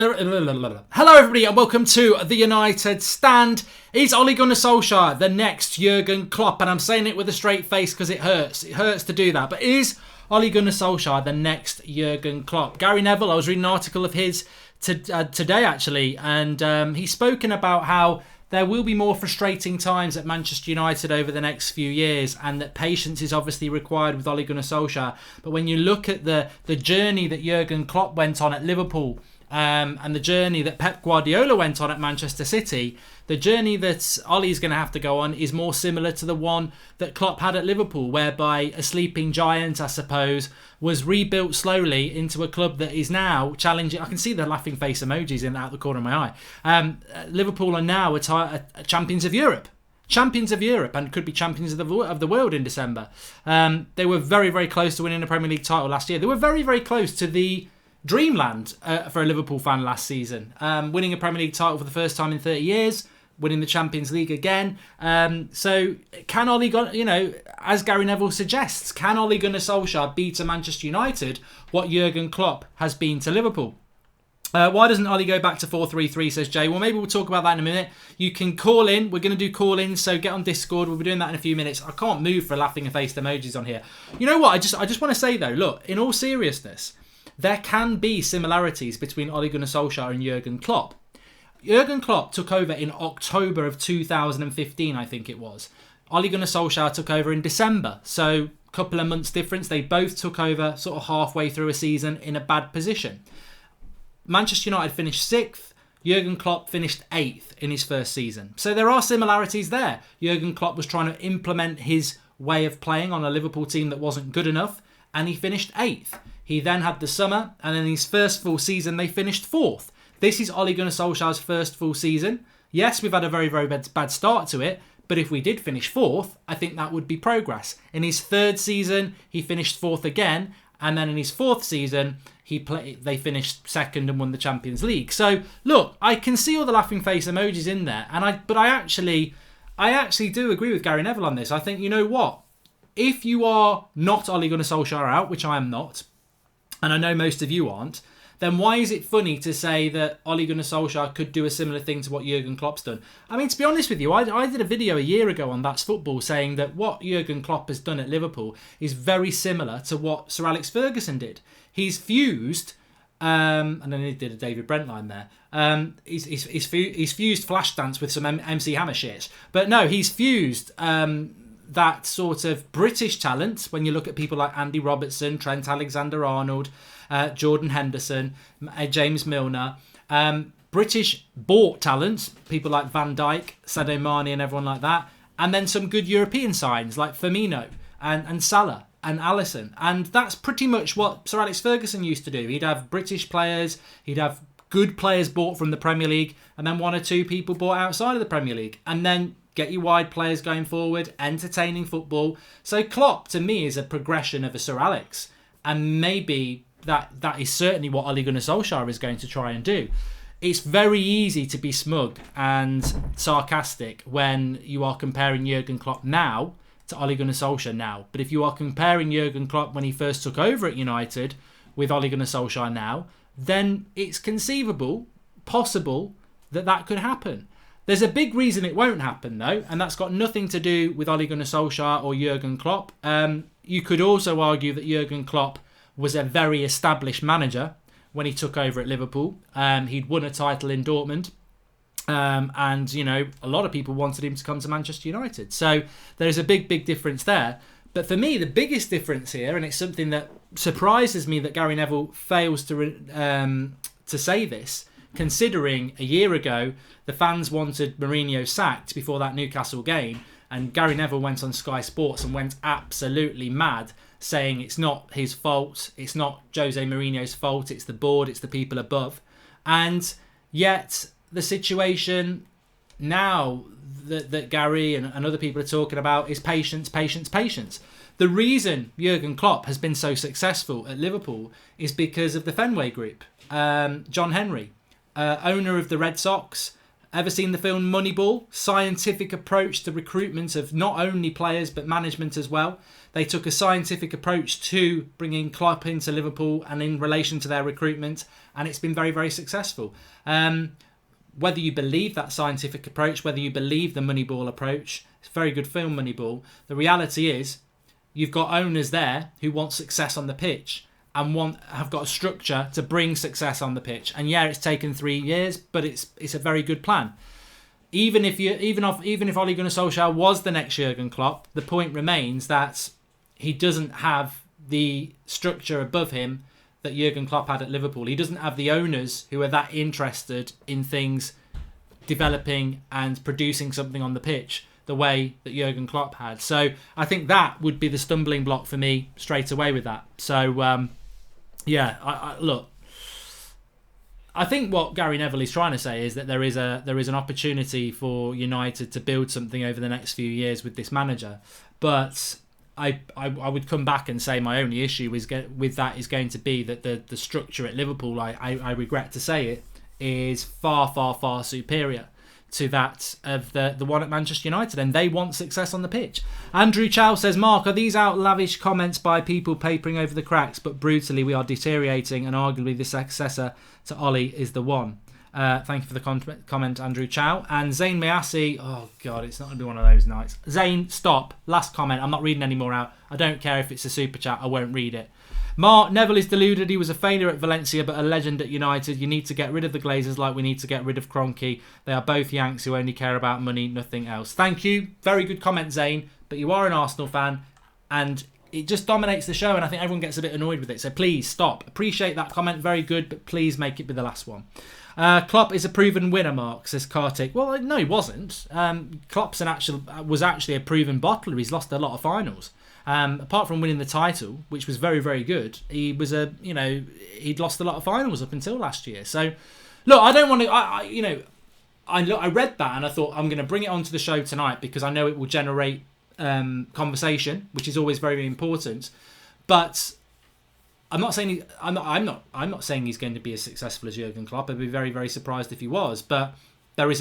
Hello everybody and welcome to the United Stand. Is Ole Gunnar Solskjaer the next Jurgen Klopp? And I'm saying it with a straight face because it hurts. It hurts to do that. But is Ole Gunnar Solskjaer the next Jurgen Klopp? Gary Neville, I was reading an article of his today actually, and he's spoken about how there will be more frustrating times at Manchester United over the next few years, and that patience is obviously required with Ole Gunnar Solskjaer. But when you look at the journey that Jurgen Klopp went on at Liverpool, and the journey that Pep Guardiola went on at Manchester City, the journey that Ole's going to have to go on is more similar to the one that Klopp had at Liverpool, whereby a sleeping giant, I suppose, was rebuilt slowly into a club that is now challenging. I can see the laughing face emojis out the corner of my eye. Liverpool are now champions of Europe. Champions of Europe, and could be champions of the world in December. They were very, very close to winning a Premier League title last year. They were very, very close to the dreamland for a Liverpool fan last season, winning a Premier League title for the first time in 30 years, winning the Champions League again. So can Ole Gunnar, as Gary Neville suggests, can Ole Gunnar Solskjaer be to Manchester United what Jurgen Klopp has been to Liverpool? Why doesn't Ole go back to 4-3-3, says Jay? Well, maybe we'll talk about that in a minute. You can call in. We're going to do call-ins, so get on Discord. We'll be doing that in a few minutes. I can't move for laughing and faced emojis on here. You know what? I just want to say, though, look, in all seriousness, there can be similarities between Ole Gunnar Solskjaer and Jurgen Klopp. Jurgen Klopp took over in October of 2015, I think it was. Ole Gunnar Solskjaer took over in December, so a couple of months difference. They both took over sort of halfway through a season in a bad position. Manchester United finished 6th. Jurgen Klopp finished 8th in his first season. So there are similarities there. Jurgen Klopp was trying to implement his way of playing on a Liverpool team that wasn't good enough, and he finished 8th. He then had the summer, and in his first full season, they finished 4th. This is Ole Gunnar Solskjaer's first full season. Yes, we've had a very, very bad start to it, but if we did finish 4th, I think that would be progress. In his third season, he finished 4th again, and then in his 4th season, they finished 2nd and won the Champions League. So, look, I can see all the laughing face emojis in there, but I actually do agree with Gary Neville on this. I think, you know what? If you are not Ole Gunnar Solskjaer out, which I am not, and I know most of you aren't, then why is it funny to say that Ole Gunnar Solskjaer could do a similar thing to what Jurgen Klopp's done? I mean, to be honest with you, I did a video a year ago on That's Football saying that what Jurgen Klopp has done at Liverpool is very similar to what Sir Alex Ferguson did. He's fused, and then he did a David Brent line there. He's fused Flashdance with some MC Hammer shit. But no, he's fused that sort of British talent, when you look at people like Andy Robertson, Trent Alexander-Arnold, Jordan Henderson, James Milner, British bought talent, people like Van Dijk, Sadio Mane and everyone like that, and then some good European signs like Firmino and Salah and Alisson. And that's pretty much what Sir Alex Ferguson used to do. He'd have British players, he'd have good players bought from the Premier League, and then 1 or 2 people bought outside of the Premier League, and then get you wide players going forward, entertaining football. So Klopp, to me, is a progression of a Sir Alex. And maybe that is certainly what Ole Gunnar Solskjaer is going to try and do. It's very easy to be smug and sarcastic when you are comparing Jurgen Klopp now to Ole Gunnar Solskjaer now. But if you are comparing Jurgen Klopp when he first took over at United with Ole Gunnar Solskjaer now, then it's conceivable, possible, that could happen. There's a big reason it won't happen, though, and that's got nothing to do with Ole Gunnar Solskjaer or Jurgen Klopp. You could also argue that Jurgen Klopp was a very established manager when he took over at Liverpool. He'd won a title in Dortmund, and, a lot of people wanted him to come to Manchester United. So there's a big, big difference there. But for me, the biggest difference here, and it's something that surprises me that Gary Neville fails to say this, considering a year ago the fans wanted Mourinho sacked before that Newcastle game, and Gary Neville went on Sky Sports and went absolutely mad, saying it's not his fault, it's not Jose Mourinho's fault, it's the board, it's the people above. And yet the situation now that Gary and other people are talking about is patience, patience, patience. The reason Jurgen Klopp has been so successful at Liverpool is because of the Fenway Group. John Henry, owner of the Red Sox. Ever seen the film Moneyball? Scientific approach to recruitment of not only players but management as well. They took a scientific approach to bringing Klopp into Liverpool and in relation to their recruitment, and it's been very, very successful. Whether you believe that scientific approach, whether you believe the Moneyball approach, it's a very good film, Moneyball. The reality is you've got owners there who want success on the pitch and have got a structure to bring success on the pitch. And yeah, it's taken 3 years, but it's a very good plan. Even if Ole Gunnar Solskjaer was the next Jurgen Klopp, the point remains that he doesn't have the structure above him that Jurgen Klopp had at Liverpool. He doesn't have the owners who are that interested in things developing and producing something on the pitch the way that Jurgen Klopp had. So I think that would be the stumbling block for me straight away with that. So look, I think what Gary Neville is trying to say is that there is an opportunity for United to build something over the next few years with this manager, but I would come back and say my only issue with that is going to be that the structure at Liverpool, I regret to say it, is far, far, far superior to that of the one at Manchester United, and they want success on the pitch. Andrew Chow says, Mark, are these outlavish comments by people papering over the cracks, but brutally we are deteriorating and arguably the successor to Ollie is the one? Thank you for the comment, Andrew Chow. And Zayn Mayasi, oh God, it's not going to be one of those nights. Zayn, stop. Last comment. I'm not reading any more out. I don't care if it's a super chat. I won't read it. Mark, Neville is deluded. He was a failure at Valencia, but a legend at United. You need to get rid of the Glazers like we need to get rid of Kroenke. They are both Yanks who only care about money, nothing else. Thank you. Very good comment, Zayn. But you are an Arsenal fan, and it just dominates the show, and I think everyone gets a bit annoyed with it. So please stop. Appreciate that comment. Very good, but please make it be the last one. Klopp is a proven winner, Mark, says Kartik. Well, no, he wasn't. Klopp's was actually a proven bottler. He's lost a lot of finals. Apart from winning the title, which was very, very good, he was he'd lost a lot of finals up until last year. So, look, I don't want to. I read that and I thought I'm going to bring it onto the show tonight because I know it will generate conversation, which is always very, very important. But I'm not saying I'm not saying he's going to be as successful as Jurgen Klopp. I'd be very, very surprised if he was. But there is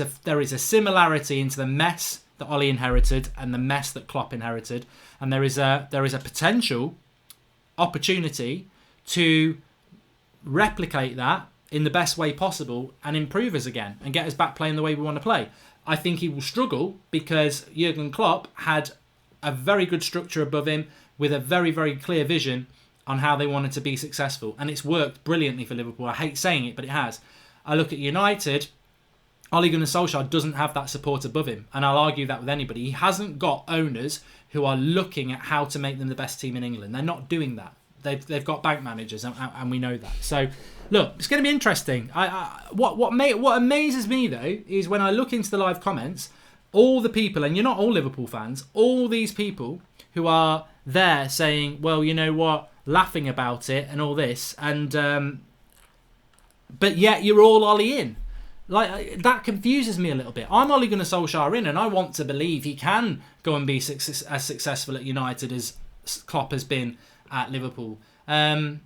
a similarity into the mess that Ollie inherited and the mess that Klopp inherited, and there is a potential opportunity to replicate that in the best way possible and improve us again and get us back playing the way we want to play. I think he will struggle because Jurgen Klopp had a very good structure above him with a very, very clear vision on how they wanted to be successful, and it's worked brilliantly for Liverpool. I hate saying it, but it has. I look at United. Ole Gunnar Solskjaer doesn't have that support above him, and I'll argue that with anybody. He hasn't got owners who are looking at how to make them the best team in England. They're not doing that. They've got bank managers, and we know that. So, look, it's going to be interesting. What amazes me though is when I look into the live comments, all the people, and you're not all Liverpool fans, all these people who are there saying, well, you know what, laughing about it and all this, and but yet you're all Ollie in. Like, that confuses me a little bit. I'm Ole Gunnar Solskjaer in, and I want to believe he can go and be as successful at United as Klopp has been at Liverpool. And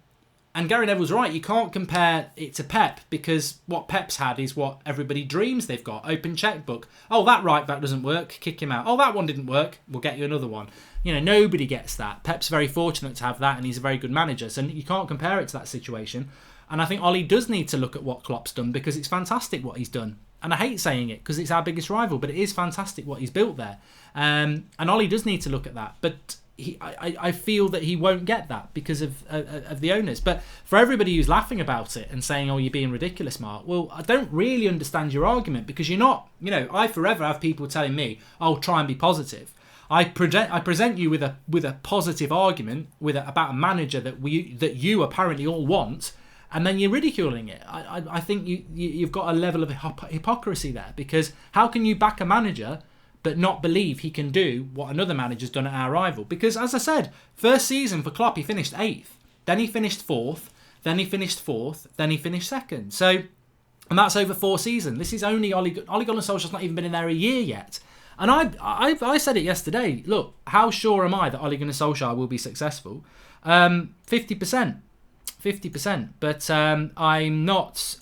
Gary Neville's right. You can't compare it to Pep because what Pep's had is what everybody dreams they've got. Open checkbook. Oh, that right back doesn't work. Kick him out. Oh, that one didn't work. We'll get you another one. You know, nobody gets that. Pep's very fortunate to have that, and he's a very good manager. So you can't compare it to that situation. And I think Ollie does need to look at what Klopp's done because it's fantastic what he's done. And I hate saying it because it's our biggest rival, but it is fantastic what he's built there. And Ollie does need to look at that. But I feel that he won't get that because of the owners. But for everybody who's laughing about it and saying, oh, you're being ridiculous, Mark, well, I don't really understand your argument because you're not, I forever have people telling me, oh, try and be positive. I present you with a positive argument about a manager that you apparently all want, and then you're ridiculing it. I think you've got a level of hypocrisy there because how can you back a manager but not believe he can do what another manager's done at our rival? Because, as I said, first season for Klopp, he finished 8th. Then he finished 4th. Then he finished 4th. Then he finished 2nd. So, and that's over 4 seasons. This is only Ole Gunnar Solskjaer's not even been in there a year yet. And I said it yesterday. Look, how sure am I that Ole Gunnar Solskjaer will be successful? 50%. 50%. But I'm not...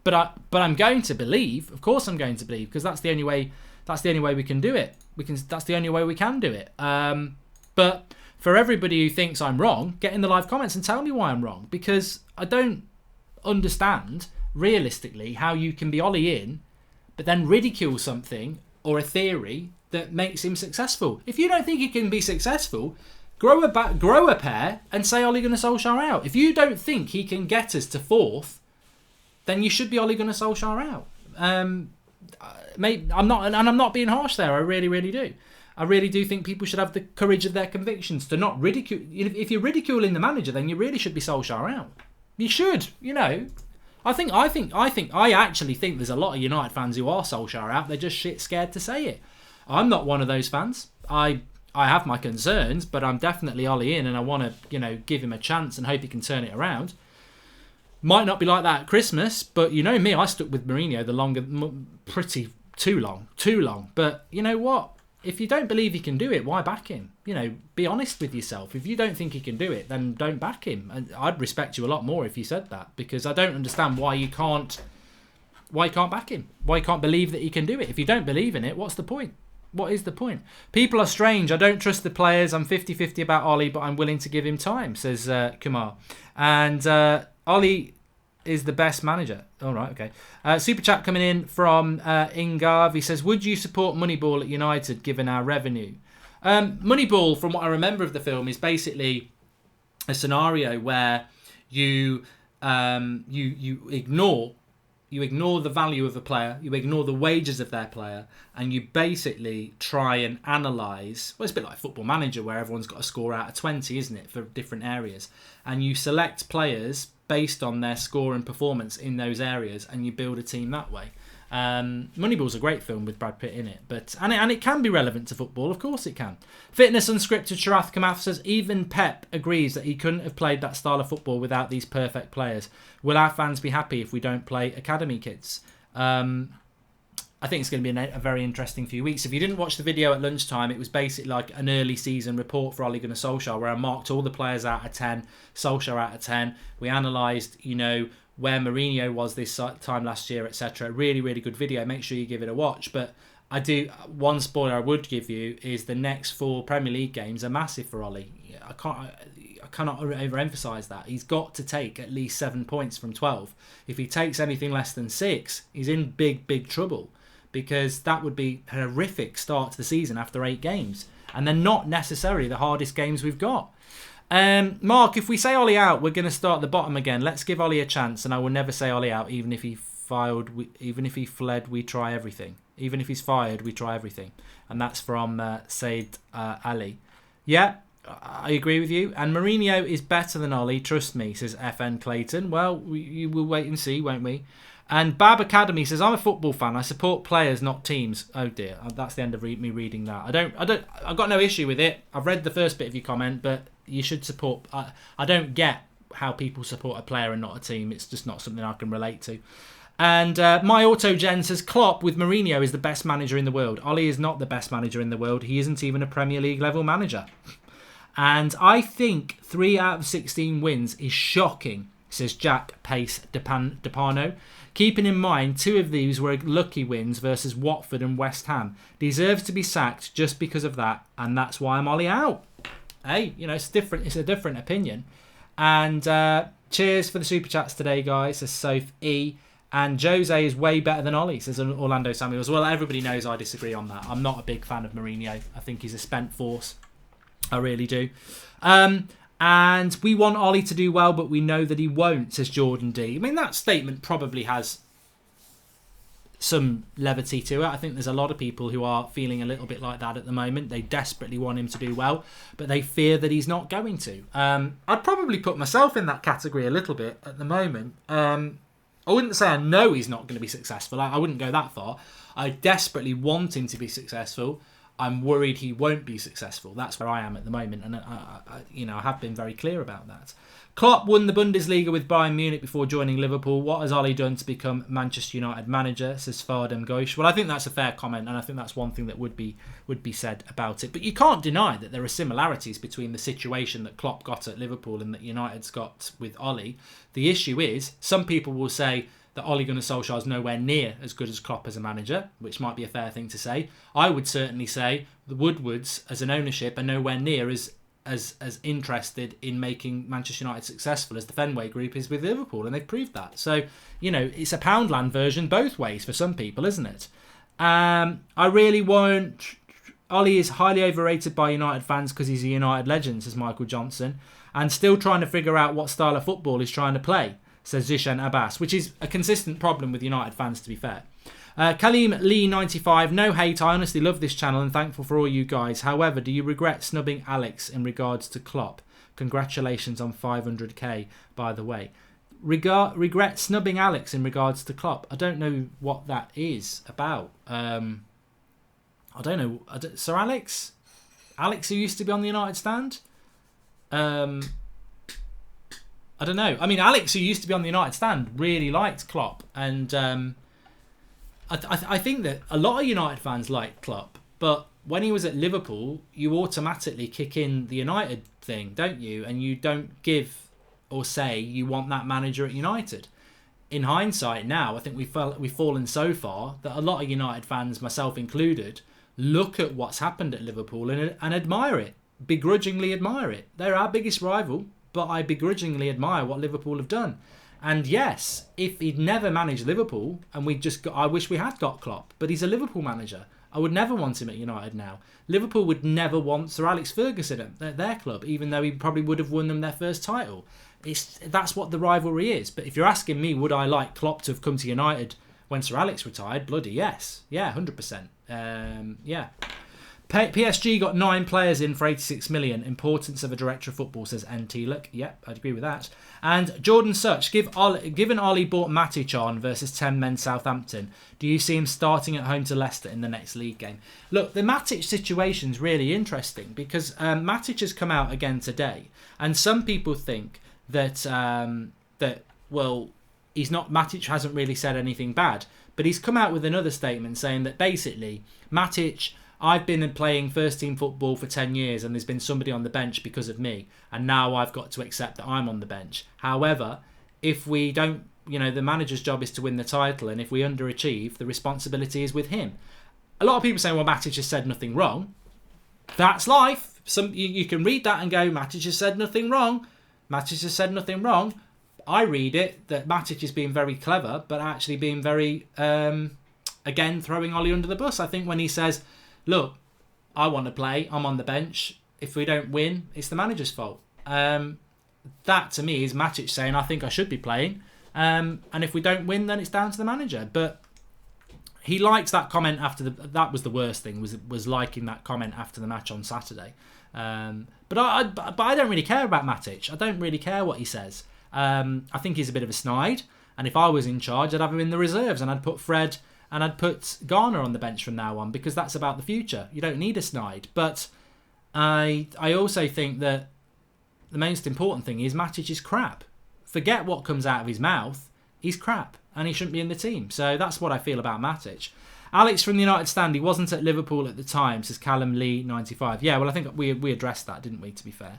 But I'm going to believe, of course I'm going to believe, because that's the only way That's the only way we can do it. That's the only way we can do it. But for everybody who thinks I'm wrong, get in the live comments and tell me why I'm wrong, because I don't understand realistically how you can be Ollie in, but then ridicule something or a theory that makes him successful. If you don't think he can be successful, grow a pair and say Ole Gunnar Solskjaer out. If you don't think he can get us to 4th, then you should be Ole Gunnar Solskjaer out. Mate, I'm not being harsh there. I really, really do. I really do think people should have the courage of their convictions to not ridicule. If you're ridiculing the manager, then you really should be Solskjaer out. You should, I actually think there's a lot of United fans who are Solskjaer out. They're just shit scared to say it. I'm not one of those fans. I have my concerns, but I'm definitely Ollie in, and I want to, give him a chance and hope he can turn it around. Might not be like that at Christmas, but you know me, I stuck with Mourinho too long. But you know what? If you don't believe he can do it, why back him? Be honest with yourself. If you don't think he can do it, then don't back him. And I'd respect you a lot more if you said that, because I don't understand why you can't back him. Why you can't believe that he can do it. If you don't believe in it, what's the point? What is the point? People are strange. I don't trust the players. I'm 50-50 about Ollie, but I'm willing to give him time, says Kumar. And Ollie is the best manager. All right, okay. Super chat coming in from Ingav. He says, would you support Moneyball at United given our revenue? Moneyball, from what I remember of the film, is basically a scenario where you ignore the value of a player, you ignore the wages of their player, and you basically try and analyse. Well, it's a bit like Football Manager, where everyone's got a score out of 20, isn't it, for different areas, and you select players based on their score and performance in those areas, and you build a team that way. Moneyball's a great film with Brad Pitt in it, but and it can be relevant to football, of course it can. Fitness Unscripted Sharath Kamath says, even Pep agrees that he couldn't have played that style of football without these perfect players. Will our fans be happy if we don't play academy kids? I think it's going to be a very interesting few weeks. If you didn't watch the video at lunchtime, it was basically like an early season report for Ole Gunnar Solskjaer, where I marked all the players out of 10, Solskjaer out of 10. We analysed, where Mourinho was this time last year, etc. Really, really good video. Make sure you give it a watch. But one spoiler I would give you is the next 4 Premier League games are massive for Ole. I cannot overemphasise that. He's got to take at least 7 points from 12. If he takes anything less than 6, he's in big, big trouble, because that would be a horrific start to the season after 8 games. And they're not necessarily the hardest games we've got. Mark, if we say Ollie out, we're going to start at the bottom again. Let's give Ollie a chance, and I will never say Ollie out, even if he fled, we try everything. Even if he's fired, we try everything. And that's from Said Ali. Yeah, I agree with you. And Mourinho is better than Ollie, trust me, says FN Clayton. Well, we will wait and see, won't we? And Bab Academy says, I'm a football fan. I support players, not teams. Oh dear, that's the end of me reading that. I've got no issue with it. I've read the first bit of your comment, but you should support. I don't get how people support a player and not a team. It's just not something I can relate to. And my Autogen says, Klopp with Mourinho is the best manager in the world. Ollie is not the best manager in the world. He isn't even a Premier League level manager. And I think 3 out of 16 wins is shocking, says Jack Pace Depano. Keeping in mind 2 of these were lucky wins versus Watford and West Ham. Deserves to be sacked just because of that, and that's why I'm Ollie out. Hey, it's different. It's a different opinion. And cheers for the super chats today, guys, says Soph E. And Jose is way better than Ollie, says Orlando Samuels. Well, everybody knows I disagree on that. I'm not a big fan of Mourinho. I think he's a spent force. I really do. And we want Ollie to do well, but we know that he won't, says Jordan D. I mean, that statement probably has some levity to it. I think there's a lot of people who are feeling a little bit like that at the moment. They desperately want him to do well, but they fear that he's not going to. I'd probably put myself in that category a little bit at the moment. I wouldn't say I know he's not going to be successful. I wouldn't go that far. I desperately want him to be successful. I'm worried he won't be successful. That's where I am at the moment, and I have been very clear about that. Klopp won the Bundesliga with Bayern Munich before joining Liverpool. What has Ollie done to become Manchester United manager, says Fardem Ghosh. Well, I think that's a fair comment, and I think that's one thing that would be said about it. But you can't deny that there are similarities between the situation that Klopp got at Liverpool and that United's got with Ollie. The issue is, some people will say that Ole Gunnar Solskjaer is nowhere near as good as Klopp as a manager, which might be a fair thing to say. I would certainly say the Woodwards as an ownership are nowhere near as interested in making Manchester United successful as the Fenway Group is with Liverpool, and they've proved that. So, it's a Poundland version both ways for some people, isn't it? I really won't... Ollie is highly overrated by United fans because he's a United legend, says Michael Johnson, and still trying to figure out what style of football he's trying to play, says Zishan Abbas, which is a consistent problem with United fans, to be fair. Kaleem Lee 95, no hate, I honestly love this channel and thankful for all you guys. However, do you regret snubbing Alex in regards to Klopp? Congratulations on 500k, by the way. Regret snubbing Alex in regards to Klopp? I don't know what that is about. I don't know. Sir Alex? Alex who used to be on the United stand? I don't know. I mean, Alex who used to be on the United stand really liked Klopp. And I think that a lot of United fans like Klopp. But when he was at Liverpool, you automatically kick in the United thing, don't you? And you don't give or say you want that manager at United. In hindsight now, I think we've fallen so far that a lot of United fans, myself included, look at what's happened at Liverpool and admire it, begrudgingly admire it. They're our biggest rival, but I begrudgingly admire what Liverpool have done. And yes, if he'd never managed Liverpool, and I wish we had got Klopp, but he's a Liverpool manager. I would never want him at United now. Liverpool would never want Sir Alex Ferguson at their club, even though he probably would have won them their first title. That's what the rivalry is. But if you're asking me, would I like Klopp to have come to United when Sir Alex retired? Bloody yes. Yeah, 100%. Yeah. PSG got 9 players in for 86 million. Importance of a director of football, says NT. Look, yep, I'd agree with that. And Jordan Such, given Ollie bought Matic on versus 10 men Southampton, do you see him starting at home to Leicester in the next league game? Look, the Matic situation's really interesting because Matic has come out again today, and some people think that he's not. Matic hasn't really said anything bad, but he's come out with another statement saying that basically Matic, I've been playing first team football for 10 years and there's been somebody on the bench because of me, and now I've got to accept that I'm on the bench. However, if we don't, the manager's job is to win the title, and if we underachieve, the responsibility is with him. A lot of people saying, well, Matic has said nothing wrong. That's life. You can read that and go, Matic has said nothing wrong. Matic has said nothing wrong. I read it that Matic is being very clever, but actually being very, again, throwing Ollie under the bus. I think when he says, look, I want to play, I'm on the bench. If we don't win, it's the manager's fault. That, to me, is Matic saying, I think I should be playing. And if we don't win, then it's down to the manager. But he likes that comment after that was the worst thing, was liking that comment after the match on Saturday. But I don't really care about Matic. I don't really care what he says. I think he's a bit of a snide. And if I was in charge, I'd have him in the reserves and I'd put Fred and I'd put Garner on the bench from now on, because that's about the future. You don't need a snide. But I also think that the most important thing is Matic is crap. Forget what comes out of his mouth. He's crap and he shouldn't be in the team. So that's what I feel about Matic. Alex from the United stand, he wasn't at Liverpool at the time, says Callum Lee 95. Yeah, well, I think we addressed that, didn't we, to be fair.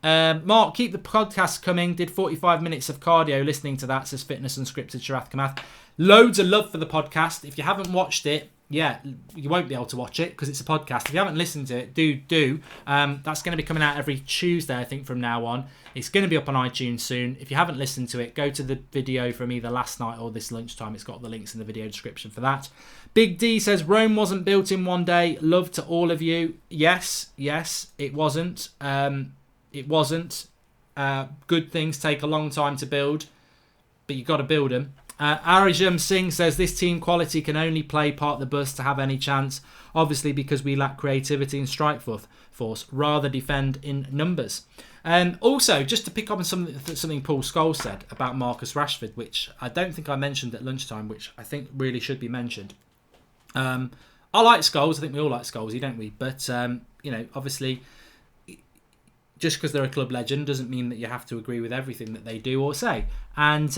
Mark, keep the podcast coming. Did 45 minutes of cardio listening to that, says Fitness Unscripted Sharath Kamath. Loads of love for the podcast. If you haven't watched it, yeah, you won't be able to watch it because it's a podcast. If you haven't listened to it, do. That's going to be coming out every Tuesday, I think, from now on. It's going to be up on iTunes soon. If you haven't listened to it, go to the video from either last night or this lunchtime. It's got the links in the video description for that. Big D says, Rome wasn't built in one day. Love to all of you. Yes, it wasn't. It wasn't. Good things take a long time to build, but you've got to build them. Arijam Singh says, this team quality can only play part the bus to have any chance, obviously because we lack creativity and strike force, rather defend in numbers. Also, just to pick up on something Paul Scholes said about Marcus Rashford, which I don't think I mentioned at lunchtime, which I think really should be mentioned. I like Scholes. I think we all like Scholes, don't we? But, obviously, just because they're a club legend doesn't mean that you have to agree with everything that they do or say. And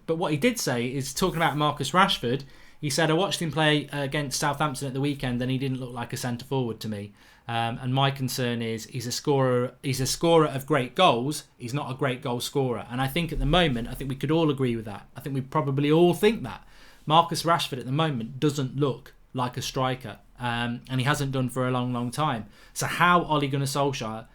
but what he did say is, talking about Marcus Rashford, He said, I watched him play against Southampton at the weekend and he didn't look like a centre forward to me. And my concern is he's a scorer of great goals. He's not a great goal scorer. And I think at the moment, I think we could all agree with that. I think we probably all think that. Marcus Rashford at the moment doesn't look like a striker. And he hasn't done for a long, long time. So how Ole Gunnar Solskjaer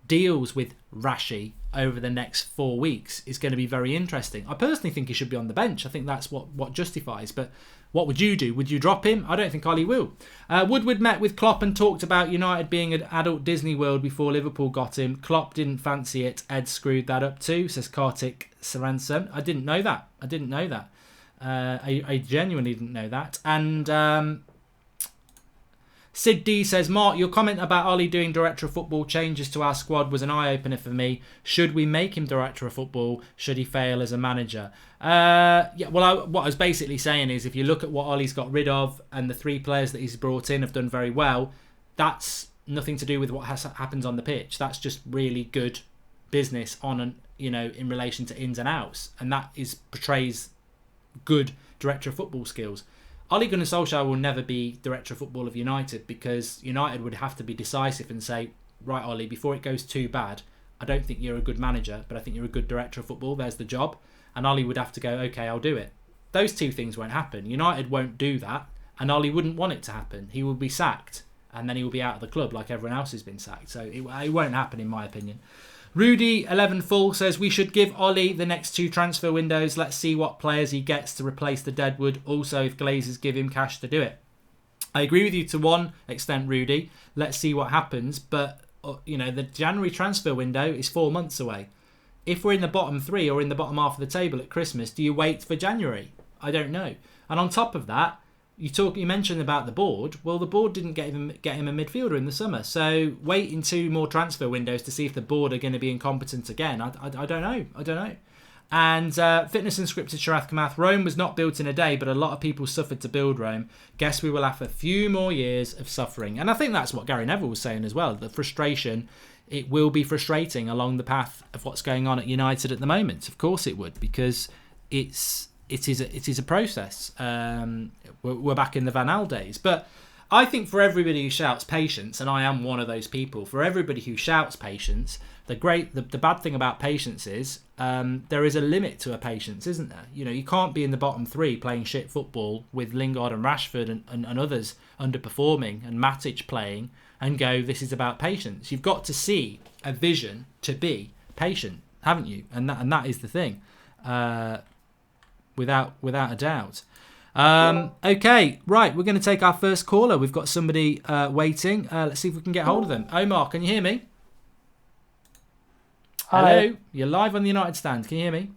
deals with Rashi over the next 4 weeks is going to be very interesting. I personally think he should be on the bench. I think that's what justifies. But what would you do? Would you drop him? I don't think Ole will. Woodward met with Klopp and talked about United being an adult Disney World before Liverpool got him. Klopp didn't fancy it. Ed screwed that up too, says Kartik Saransan. I didn't know that. I genuinely didn't know that. And Sid D says, Mark, your comment about Ole doing director of football changes to our squad was an eye-opener for me. Should we make him director of football? Should he fail as a manager? What I was basically saying is if you look at what Ole's got rid of and the 3 players that he's brought in have done very well, that's nothing to do with what happens on the pitch. That's just really good business in relation to ins and outs. And that portrays good director of football skills. Ole Gunnar Solskjaer will never be director of football of United because United would have to be decisive and say, right, Ole, before it goes too bad, I don't think you're a good manager, but I think you're a good director of football. There's the job. And Ole would have to go, okay, I'll do it. Those 2 things won't happen. United won't do that, and Ole wouldn't want it to happen. He will be sacked, and then he will be out of the club like everyone else has been sacked. So it won't happen, in my opinion. Rudy 11 Full says we should give Ole the next 2 transfer windows. Let's see what players he gets to replace the Deadwood. Also, if Glazers give him cash to do it. I agree with you to one extent, Rudy. Let's see what happens. But the January transfer window is 4 months away. If we're in the bottom 3 or in the bottom half of the table at Christmas, do you wait for January? I don't know. And on top of that, you mentioned about the board. Well, the board didn't get him a midfielder in the summer. So waiting 2 more transfer windows to see if the board are going to be incompetent again. I don't know. And Fitness and Scripted Sharath Kamath. Rome was not built in a day, but a lot of people suffered to build Rome. Guess we will have a few more years of suffering. And I think that's what Gary Neville was saying as well. The frustration, it will be frustrating along the path of what's going on at United at the moment. Of course it would, because it is a process. We're back in the Van Gaal days. But I think for everybody who shouts patience, and I am one of those people, for everybody who shouts patience, the bad thing about patience is there is a limit to a patience, isn't there? You can't be in the bottom 3 playing shit football with Lingard and Rashford and others underperforming and Matic playing and go, this is about patience. You've got to see a vision to be patient, haven't you? And that is the thing, without a doubt. Okay, right, we're going to take our first caller. We've got somebody waiting. Let's see if we can get hold of them. Omar, can you hear me? Hi. Hello, you're live on the United Stand. Can you hear me?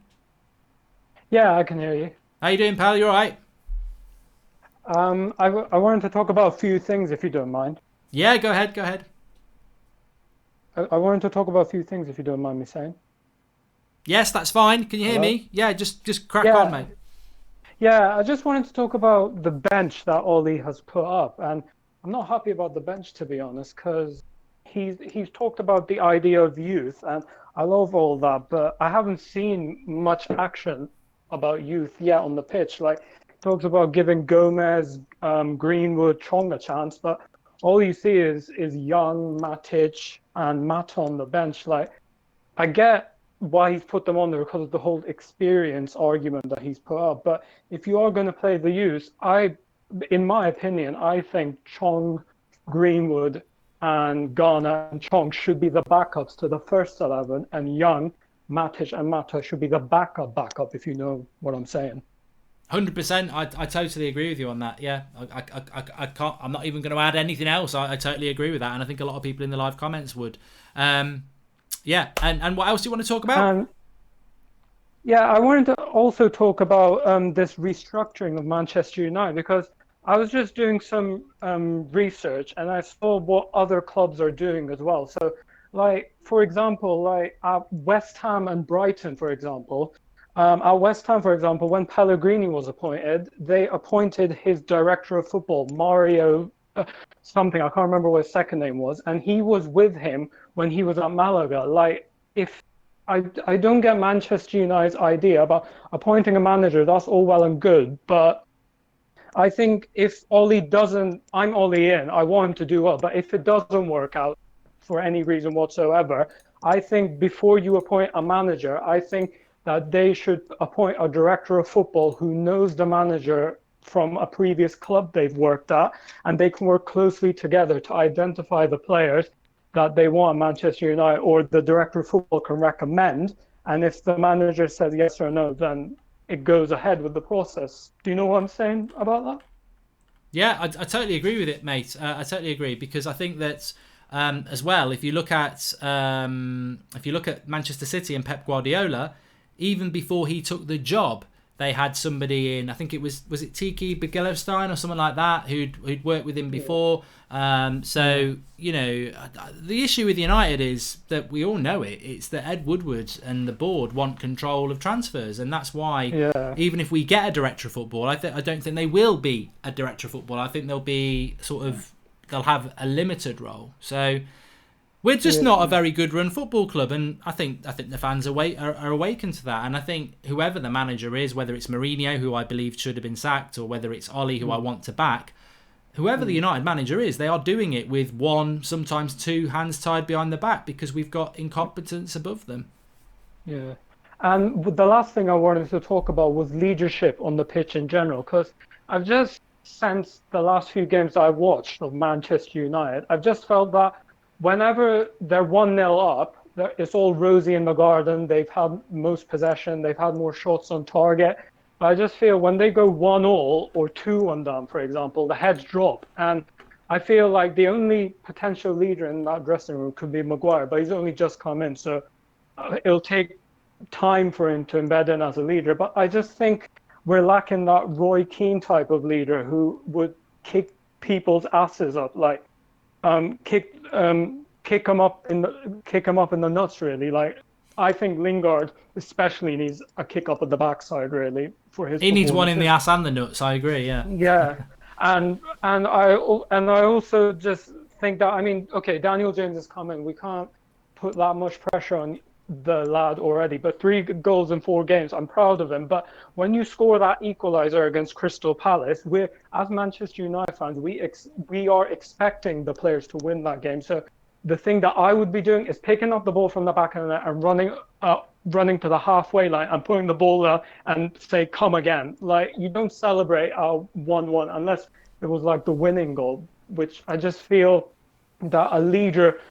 Yeah, I can hear you. How you doing, pal? You all right? I wanted to talk about a few things, if you don't mind. Yeah, go ahead. I wanted to talk about a few things, if you don't mind me saying. Yes, that's fine. Can you hear Hello? me? Yeah, just crack Yeah. on, mate. Yeah, I just wanted to talk about the bench that Ole has put up, and I'm not happy about the bench, to be honest, because he's talked about the idea of youth, and I love all that, but I haven't seen much action about youth yet on the pitch. Like, he talks about giving Gomez, Greenwood, Chong a chance, but all you see is Young, Matic, and Mata on the bench. Like, I get why he's put them on there because of the whole experience argument that he's put up, but if you are going to play the youth, in my opinion, I think Chong, Greenwood, and Ghana and Chong should be the backups to the first 11, and Young, Matic, and Mata should be the backup, if you know what I'm saying. 100%. I totally agree with you on that. Yeah, I can't. I'm not even going to add anything else. I totally agree with that, and I think a lot of people in the live comments would. Yeah, and what else do you want to talk about? Yeah, I wanted to also talk about this restructuring of Manchester United, because I was just doing some research and I saw what other clubs are doing as well. So, like, for example, like at West Ham and Brighton, for example, at West Ham, for example, when Pellegrini was appointed, they appointed his director of football, Mario something, I can't remember what his second name was, and he was with him when he was at Malaga. Like, if I don't get Manchester United's idea about appointing a manager, that's all well and good, but I think if Ollie doesn't, I'm Ollie in, I want him to do well, but if it doesn't work out for any reason whatsoever, I think before you appoint a manager, I think that they should appoint a director of football who knows the manager from a previous club they've worked at, and they can work closely together to identify the players that they want at Manchester United, or the director of football can recommend. And if the manager says yes or no, then it goes ahead with the process. Do you know what I'm saying about that? Yeah, I totally agree with it, mate. I totally agree, because I think that as well, if you look at Manchester City and Pep Guardiola, even before he took the job, they had somebody in. I think it was it Tiki Begelowstein or someone like that who'd worked with him before. So you know, the issue with United is that we all know it. It's that Ed Woodward and the board want control of transfers, and that's why even if we get a director of football, I don't think they will be a director of football. I think they'll be they'll have a limited role. So we're just not a very good run football club, and I think the fans are awakened to that. And I think whoever the manager is, whether it's Mourinho, who I believe should have been sacked, or whether it's Ollie, who I want to back, whoever the United manager is, they are doing it with one, sometimes two hands tied behind the back, because we've got incompetence above them. Yeah. And the last thing I wanted to talk about was leadership on the pitch in general, because I've just sensed the last few games I've watched of Manchester United, I've just felt that whenever they're 1-0 up, it's all rosy in the garden. They've had most possession. They've had more shots on target. But I just feel when they go 1-1 or 2-1 down, for example, the heads drop. And I feel like the only potential leader in that dressing room could be Maguire, but he's only just come in. So it'll take time for him to embed in as a leader. But I just think we're lacking that Roy Keane type of leader who would kick people's asses up, like kick him up in the nuts, really. Like, I think Lingard especially needs a kick up at the backside, really, for his. He needs one in the ass and the nuts. I agree. Yeah. Yeah, and I also just think that, I mean, okay, Daniel James is coming. We can't put that much pressure on the lad already, but 3 goals in 4 games, I'm proud of him. But when you score that equaliser against Crystal Palace, as Manchester United fans, we are expecting the players to win that game. So the thing that I would be doing is picking up the ball from the back of the net and running to the halfway line and putting the ball out and say, come again. Like, you don't celebrate a 1-1 unless it was like the winning goal, which I just feel that a leader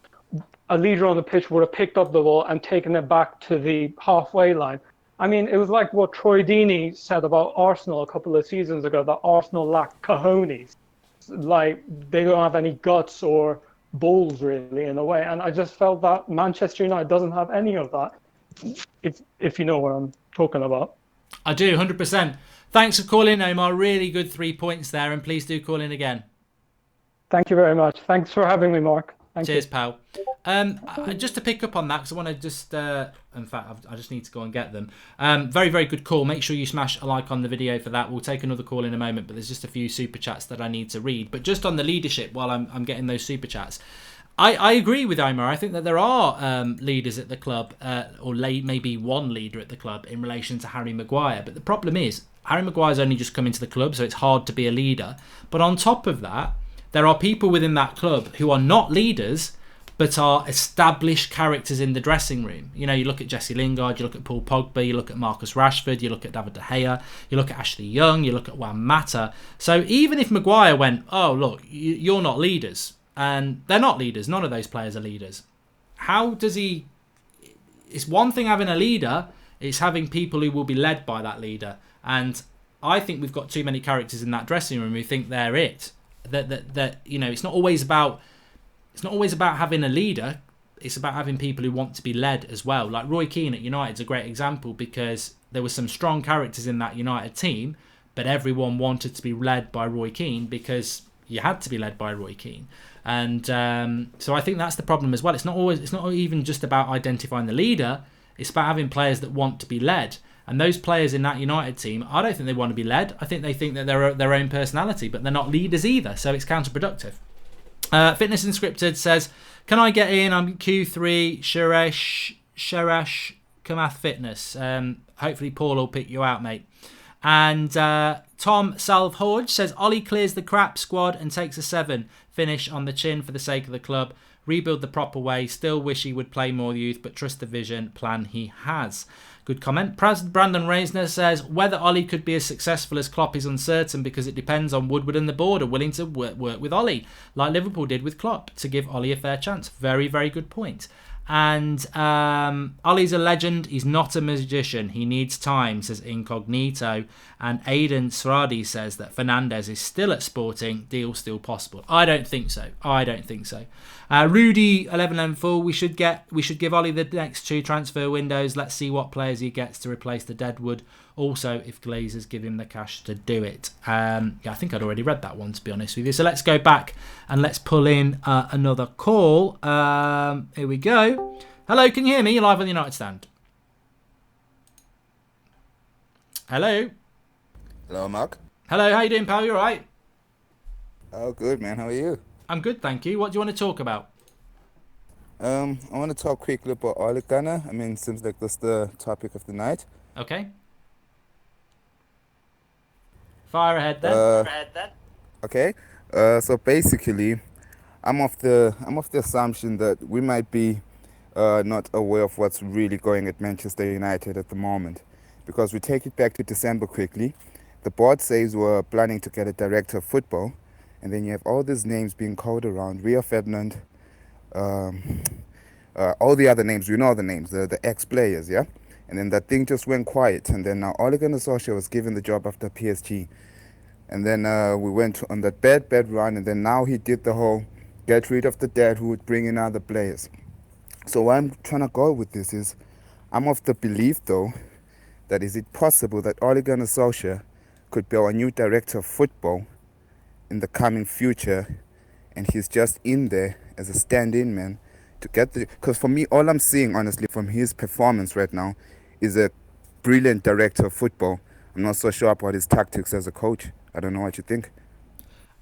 on the pitch would have picked up the ball and taken it back to the halfway line. I mean, it was like what Troy Deeney said about Arsenal a couple of seasons ago, that Arsenal lack cojones. Like, they don't have any guts or balls, really, in a way. And I just felt that Manchester United doesn't have any of that, if you know what I'm talking about. I do, 100%. Thanks for calling, Omar. Really good 3 points there, and please do call in again. Thank you very much. Thanks for having me, Mark. Cheers, pal. Just to pick up on that, because I want to just, in fact, I just need to go and get them. Very, very good call. Make sure you smash a like on the video for that. We'll take another call in a moment, but there's just a few super chats that I need to read. But just on the leadership, while I'm getting those super chats, I agree with Omar. I think that there are leaders at the club, or maybe one leader at the club in relation to Harry Maguire. But the problem is, Harry Maguire's only just come into the club, so it's hard to be a leader. But on top of that, there are people within that club who are not leaders, but are established characters in the dressing room. You know, you look at Jesse Lingard, you look at Paul Pogba, you look at Marcus Rashford, you look at David De Gea, you look at Ashley Young, you look at Juan Mata. So even if Maguire went, oh, look, you're not leaders, and they're not leaders, none of those players are leaders. How does he... It's one thing having a leader, it's having people who will be led by that leader. And I think we've got too many characters in that dressing room who think they're it. That you know, it's not always about having a leader. It's about having people who want to be led as well. Like Roy Keane at United's a great example, because there were some strong characters in that United team, but everyone wanted to be led by Roy Keane because you had to be led by Roy Keane. And so I think that's the problem as well. It's not even just about identifying the leader. It's about having players that want to be led. And those players in that United team, I don't think they want to be led. I think they think that they're their own personality, but they're not leaders either. So it's counterproductive. Fitness Unscripted says, can I get in? I'm Q3, Sharash Kamath Fitness. Hopefully Paul will pick you out, mate. And Tom Salvhorge says, Ollie clears the crap squad and takes a 7. Finish on the chin for the sake of the club. Rebuild the proper way. Still wish he would play more youth, but trust the vision plan he has. Good comment. Brandon Reisner says, whether Ollie could be as successful as Klopp is uncertain because it depends on Woodward and the board are willing to work with Ollie, like Liverpool did with Klopp, to give Ollie a fair chance. Very, very good point. And Ollie's a legend. He's not a magician. He needs time, says Incognito. And Aidan Sradi says that Fernandes is still at Sporting. Deal still possible. I don't think so. Rudy 11 we should give Ollie the next 2 transfer windows. Let's see what players he gets to replace the Deadwood. Also, if Glazers give him the cash to do it. I think I'd already read that one, to be honest with you. So let's go back and let's pull in another call. Here we go. Hello, can you hear me? You're live on the United Stand. Hello. Hello, Mark. Hello, how you doing, pal? You all right? Oh, good, man. How are you? I'm good, thank you. What do you want to talk about? I want to talk quickly about Ole Gunnar. I mean, seems like that's the topic of the night. Okay. Fire ahead then. Okay. So basically, I'm of the assumption that we might be not aware of what's really going at Manchester United at the moment, because we take it back to December quickly. The board says we're planning to get a director of football, and then you have all these names being called around: Rio Ferdinand, all the other names. We know the names, the ex-players, yeah. And then that thing just went quiet, and then now Ole Gunnar Solskjaer was given the job after PSG. And then we went on that bad run, and then now he did the whole get rid of the dead who would bring in other players. So where I'm trying to go with this is, I'm of the belief though, that is it possible that Ole Gunnar Solskjaer could be our new director of football in the coming future, and he's just in there as a stand-in man to get the... Because for me, all I'm seeing, honestly, from his performance right now is a brilliant director of football. I'm not so sure about his tactics as a coach. I don't know what you think.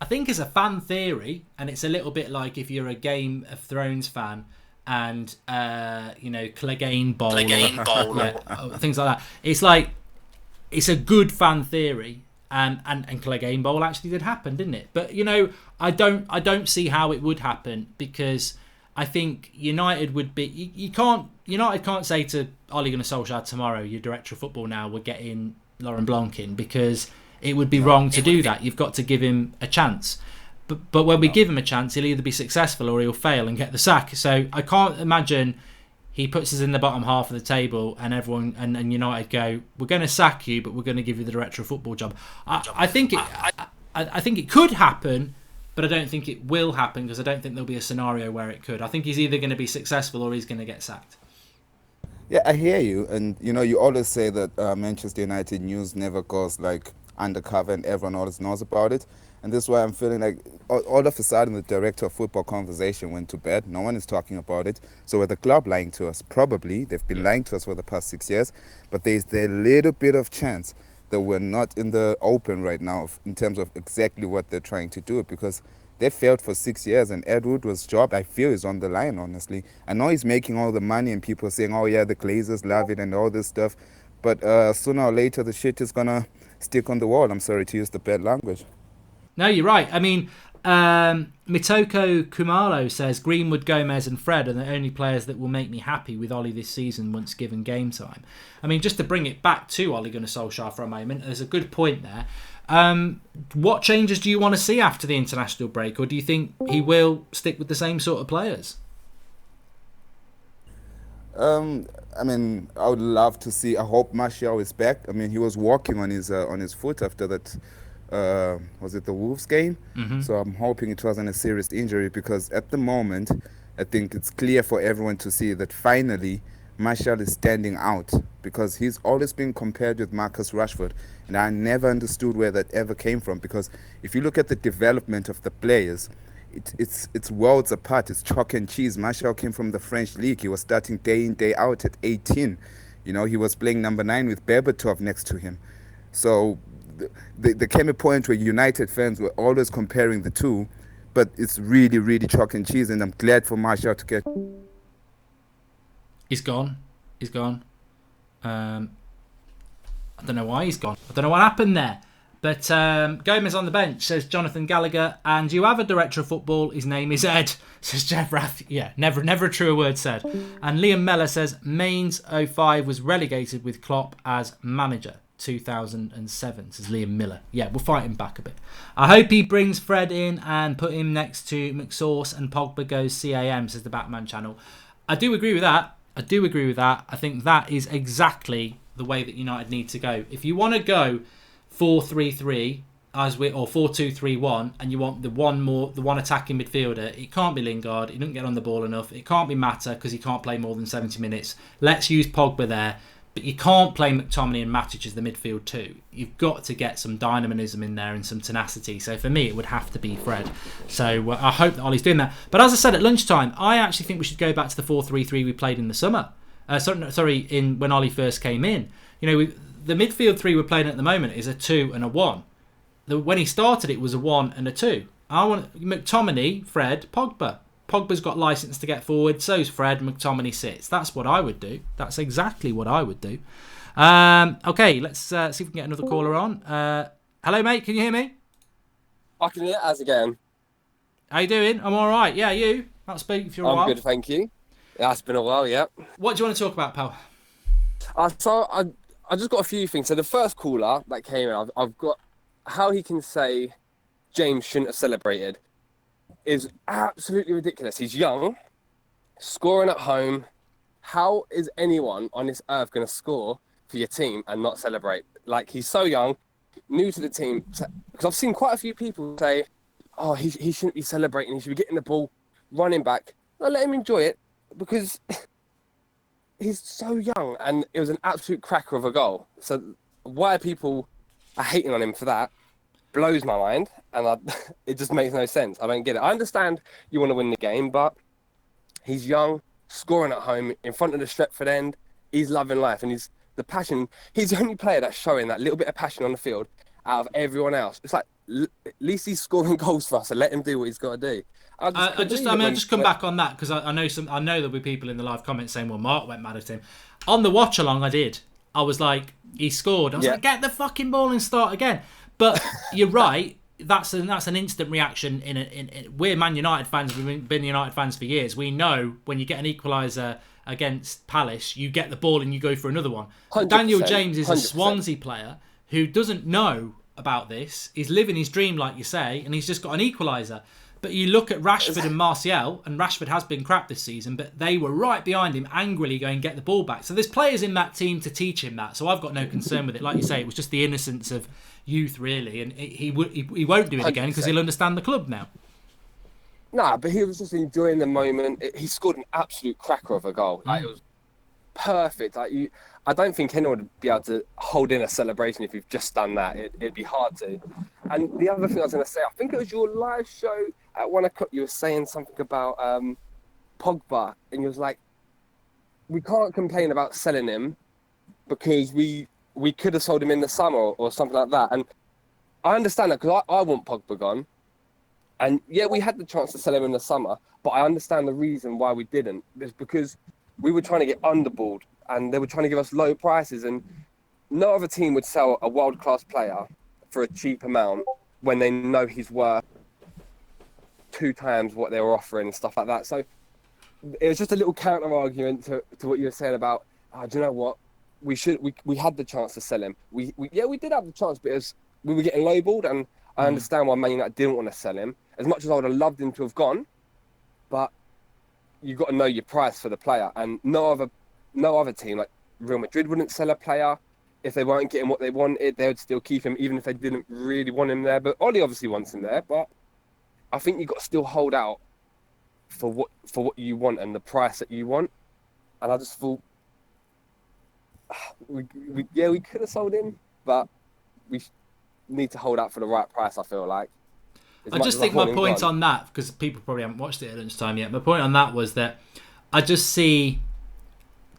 I think it's a fan theory, and it's a little bit like if you're a Game of Thrones fan and, Clegane Bowl. Things like that. It's like, it's a good fan theory, and Clegane Bowl actually did happen, didn't it? But, I don't see how it would happen, because I think United would be... United can't say to Ole Gunnar Solskjaer tomorrow, your director of football now, we're getting Laurent Blanc in, because it would be wrong to do that. You've got to give him a chance. But when we give him a chance, he'll either be successful or he'll fail and get the sack. So I can't imagine he puts us in the bottom half of the table and everyone and United go, we're going to sack you, but we're going to give you the director of football job. I think it could happen, but I don't think it will happen, because I don't think there'll be a scenario where it could. I think he's either going to be successful or he's going to get sacked. Yeah, I hear you. And, you always say that Manchester United news never goes like undercover and everyone always knows about it. And this is why I'm feeling like all of a sudden the director of football conversation went to bed. No one is talking about it. So were the club lying to us? Probably. They've been lying to us for the past 6 years. But there's a little bit of chance that we're not in the open right now in terms of exactly what they're trying to do, because they failed for 6 years, and Ed Woodward's job, I feel, is on the line, honestly. I know he's making all the money and people are saying, oh yeah, the Glazers love it and all this stuff. But sooner or later, the shit is going to stick on the wall. I'm sorry to use the bad language. No, you're right. I mean, Mitoko Kumalo says Greenwood, Gomez and Fred are the only players that will make me happy with Ollie this season once given game time. I mean, just to bring it back to Ole Gunnar Solskjaer for a moment, there's a good point there. What changes do you want to see after the international break, or do you think he will stick with the same sort of players? I mean, I would love to see. I hope Martial is back. I mean, he was walking on his foot after that. Was it the Wolves game? Mm-hmm. So I'm hoping it wasn't a serious injury, because at the moment, I think it's clear for everyone to see that finally Martial is standing out, because he's always been compared with Marcus Rashford, and I never understood where that ever came from, because if you look at the development of the players, it's worlds apart. It's chalk and cheese. Martial came from the French league. He was starting day in, day out at 18. He was playing number 9 with Berbatov next to him. So there came a point where United fans were always comparing the two, but it's really, really chalk and cheese, and I'm glad for Martial to get... He's gone. I I don't know why he's gone. I don't know what happened there. But Gomez on the bench, says Jonathan Gallagher. And you have a director of football. His name is Ed, says Jeff Rath. Yeah, never a truer word said. And Liam Mellor says Mainz 05 was relegated with Klopp as manager. 2007, says Liam Miller. Yeah, we'll fight him back a bit. I hope he brings Fred in and put him next to McSauce and Pogba goes CAM, says the Batman channel. I do agree with that. I think that is exactly the way that United need to go. If you want to go 4-3-3 or 4-2-3-1 and you want the one attacking midfielder, it can't be Lingard. He doesn't get on the ball enough. It can't be Mata because he can't play more than 70 minutes. Let's use Pogba there. But you can't play McTominay and Matic as the midfield too. You've got to get some dynamism in there and some tenacity. So for me, it would have to be Fred. So I hope that Ollie's doing that. But as I said at lunchtime, I actually think we should go back to the 4-3-3 we played in the summer. When Ollie first came in. The midfield three we're playing at the moment is a 2 and a 1. When he started, it was a 1 and a 2. I want McTominay, Fred, Pogba. Pogba's got license to get forward, so's Fred. McTominay sits. That's what I would do. That's exactly what I would do. Okay, let's see if we can get another caller on. Hello, mate. Can you hear me? I can hear it as again. How you doing? I'm all right. Yeah, you? I'll speak for a while. I'm good, thank you. Yeah, it's been a while, yeah. What do you want to talk about, pal? So I just got a few things. So the first caller that came in, I've got how he can say James shouldn't have celebrated is absolutely ridiculous. He's young, scoring at home. How is anyone on this earth going to score for your team and not celebrate? Like, he's so young, new to the team. Because I've seen quite a few people say, oh, he shouldn't be celebrating. He should be getting the ball, running back. No, let him enjoy it because he's so young and it was an absolute cracker of a goal. So why people are hating on him for that blows my mind, and it just makes no sense. I don't get it. I understand you want to win the game, but he's young, scoring at home in front of the Stretford end. He's loving life, and he's the passion. He's the only player that's showing that little bit of passion on the field out of everyone else. It's like at least he's scoring goals for us, so let him do what he's got to do. I'll just come back on that because I know there'll be people in the live comments saying, "Well, Mark went mad at him." On the watch along, I was like, he scored. I was like, get the fucking ball and start again. But you're right. That's an instant reaction. We're Man United fans. We've been United fans for years. We know when you get an equaliser against Palace, you get the ball and you go for another one. Daniel James is 100%. A Swansea player who doesn't know about this. He's living his dream, like you say, and he's just got an equaliser. But you look at Rashford and Martial, and Rashford has been crap this season, but they were right behind him, angrily going, get the ball back. So there's players in that team to teach him that. So I've got no concern with it. Like you say, it was just the innocence of youth, really. And he won't do it again because he'll understand the club now. Nah, but he was just enjoying the moment. He scored an absolute cracker of a goal. Like, it was perfect. I don't think anyone would be able to hold in a celebration if you've just done that. It'd be hard to. And the other thing I was going to say, I think it was your live show at 1 o'clock, you were saying something about Pogba, and you was like, we can't complain about selling him because we could have sold him in the summer or something like that. And I understand that because I want Pogba gone. And yeah, we had the chance to sell him in the summer, but I understand the reason why we didn't. It's because we were trying to get underballed and they were trying to give us low prices, and no other team would sell a world-class player for a cheap amount when they know he's worth 2 times what they were offering and stuff like that. So it was just a little counter argument to what you were saying about, do you know what? We had the chance to sell him. We did have the chance, but we were getting lowballed, and I understand why Man United didn't want to sell him. As much as I would have loved him to have gone, but you've got to know your price for the player. And no other team, like Real Madrid, wouldn't sell a player if they weren't getting what they wanted. They would still keep him, even if they didn't really want him there. But Ollie obviously wants him there. But I think you've got to still hold out for what you want and the price that you want. And I just thought, we could have sold him, but we need to hold out for the right price, I feel like. I just think my point on that, because people probably haven't watched it at lunchtime yet, my point on that was that I just see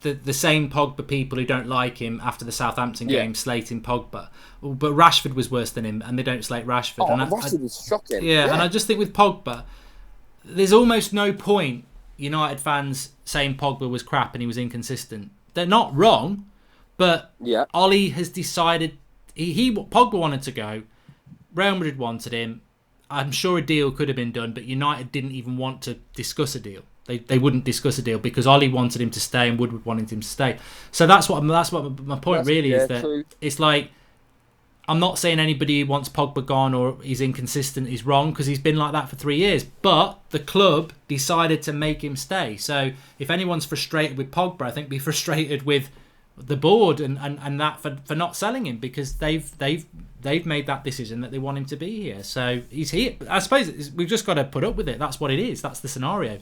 the same Pogba people who don't like him after the Southampton game slating Pogba. But Rashford was worse than him, and they don't slate Rashford. Rashford was shocking. Yeah, and I just think with Pogba, there's almost no point United fans saying Pogba was crap and he was inconsistent. They're not wrong, But Yeah. Ollie has decided Pogba wanted to go. Real Madrid wanted him. I'm sure a deal could have been done, but United didn't even want to discuss a deal. They wouldn't discuss a deal because Ollie wanted him to stay and Woodward wanted him to stay. So that's what my point really is, that true. it's like, I'm not saying anybody who wants Pogba gone or he's inconsistent is wrong, because he's been like that for 3 years. But the club decided to make him stay. So if anyone's frustrated with Pogba, I think be frustrated with the board and that for not selling him, because they've made that decision that they want him to be here. So he's here. I suppose we've just got to put up with it. That's what it is. That's the scenario.